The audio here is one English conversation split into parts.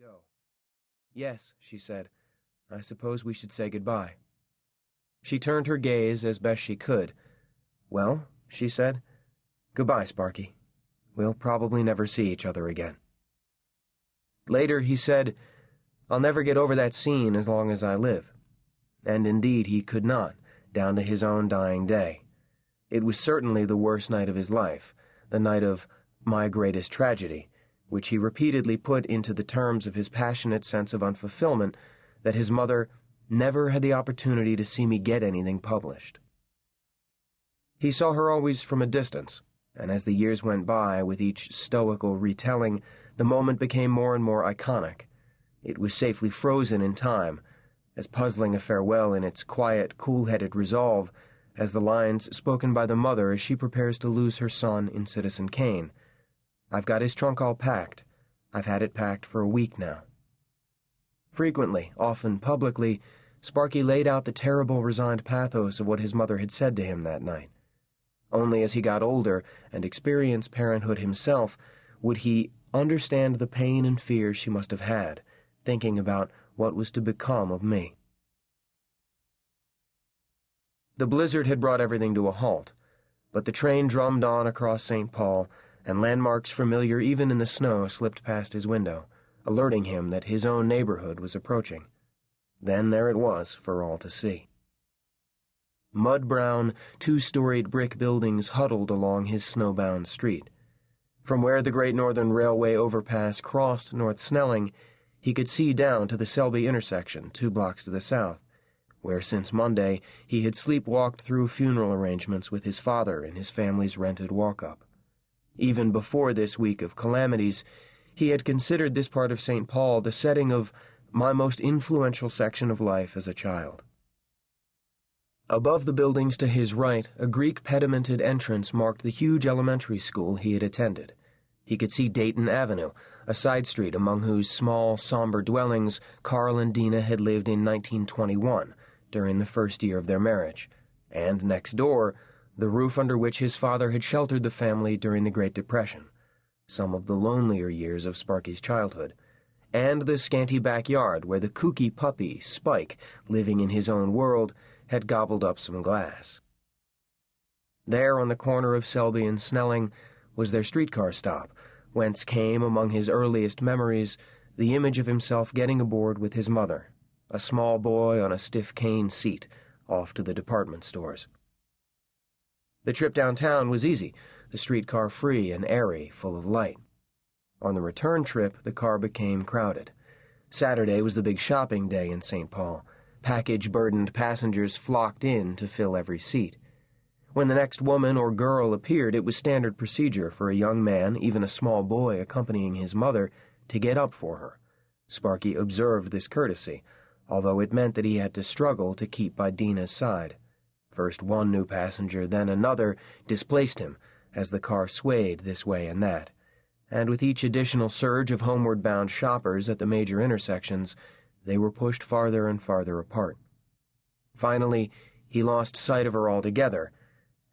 go. "Yes," she said. "I suppose we should say goodbye." She turned her gaze as best she could. "Well," she said, "goodbye, Sparky. We'll probably never see each other again." Later he said, "I'll never get over that scene as long as I live." And indeed he could not, down to his own dying day. It was certainly the worst night of his life, the night of "my greatest tragedy," which he repeatedly put into the terms of his passionate sense of unfulfillment that his mother never had the opportunity to see me get anything published. He saw her always from a distance, and as the years went by, with each stoical retelling, the moment became more and more iconic. It was safely frozen in time, as puzzling a farewell in its quiet, cool-headed resolve as the lines spoken by the mother as she prepares to lose her son in Citizen Kane. "I've got his trunk all packed. I've had it packed for a week now." Frequently, often publicly, Sparky laid out the terrible, resigned pathos of what his mother had said to him that night. Only as he got older and experienced parenthood himself would he understand the pain and fear she must have had, thinking about what was to become of me. The blizzard had brought everything to a halt, but the train drummed on across St. Paul, and landmarks familiar even in the snow slipped past his window, alerting him that his own neighborhood was approaching. Then there it was for all to see. Mud-brown, two-storied brick buildings huddled along his snowbound street. From where the Great Northern Railway overpass crossed North Snelling, he could see down to the Selby intersection 2 blocks to the south, where since Monday he had sleepwalked through funeral arrangements with his father in his family's rented walk-up. Even before this week of calamities, he had considered this part of St. Paul the setting of my most influential section of life as a child. Above the buildings to his right, a Greek pedimented entrance marked the huge elementary school he had attended. He could see Dayton Avenue, a side street among whose small, somber dwellings Carl and Dina had lived in 1921, during the first year of their marriage, and next door, the roof under which his father had sheltered the family during the Great Depression, some of the lonelier years of Sparky's childhood, and the scanty backyard where the kooky puppy, Spike, living in his own world, had gobbled up some glass. There, on the corner of Selby and Snelling, was their streetcar stop, whence came, among his earliest memories, the image of himself getting aboard with his mother, a small boy on a stiff cane seat, off to the department stores. The trip downtown was easy, the streetcar free and airy, full of light. On the return trip, the car became crowded. Saturday was the big shopping day in St. Paul. Package-burdened passengers flocked in to fill every seat. When the next woman or girl appeared, it was standard procedure for a young man, even a small boy accompanying his mother, to get up for her. Sparky observed this courtesy, although it meant that he had to struggle to keep by Dina's side. First one new passenger, then another, displaced him as the car swayed this way and that, and with each additional surge of homeward-bound shoppers at the major intersections, they were pushed farther and farther apart. Finally, he lost sight of her altogether,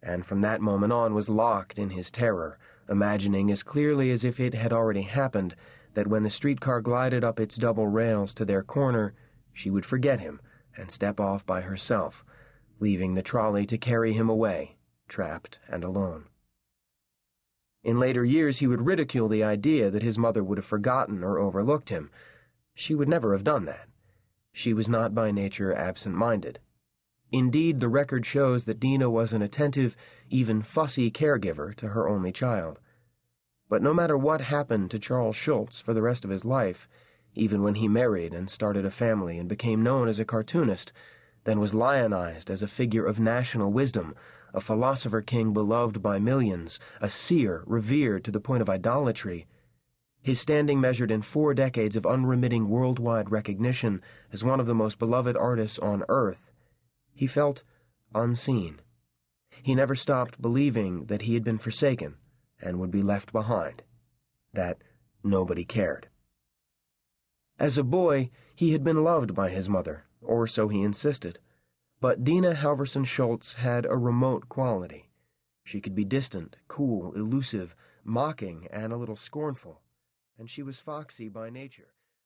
and from that moment on was locked in his terror, imagining as clearly as if it had already happened that when the streetcar glided up its double rails to their corner, she would forget him and step off by herself, leaving the trolley to carry him away, trapped and alone. In later years he would ridicule the idea that his mother would have forgotten or overlooked him. She would never have done that. She was not by nature absent-minded. Indeed, the record shows that Dina was an attentive, even fussy caregiver to her only child. But no matter what happened to Charles Schulz for the rest of his life, even when he married and started a family and became known as a cartoonist, then was lionized as a figure of national wisdom, a philosopher-king beloved by millions, a seer revered to the point of idolatry, his standing measured in 4 decades of unremitting worldwide recognition as one of the most beloved artists on earth, he felt unseen. He never stopped believing that he had been forsaken and would be left behind, that nobody cared. As a boy, he had been loved by his mother, or so he insisted. But Dina Halverson Schulz had a remote quality. She could be distant, cool, elusive, mocking, and a little scornful, and she was foxy by nature.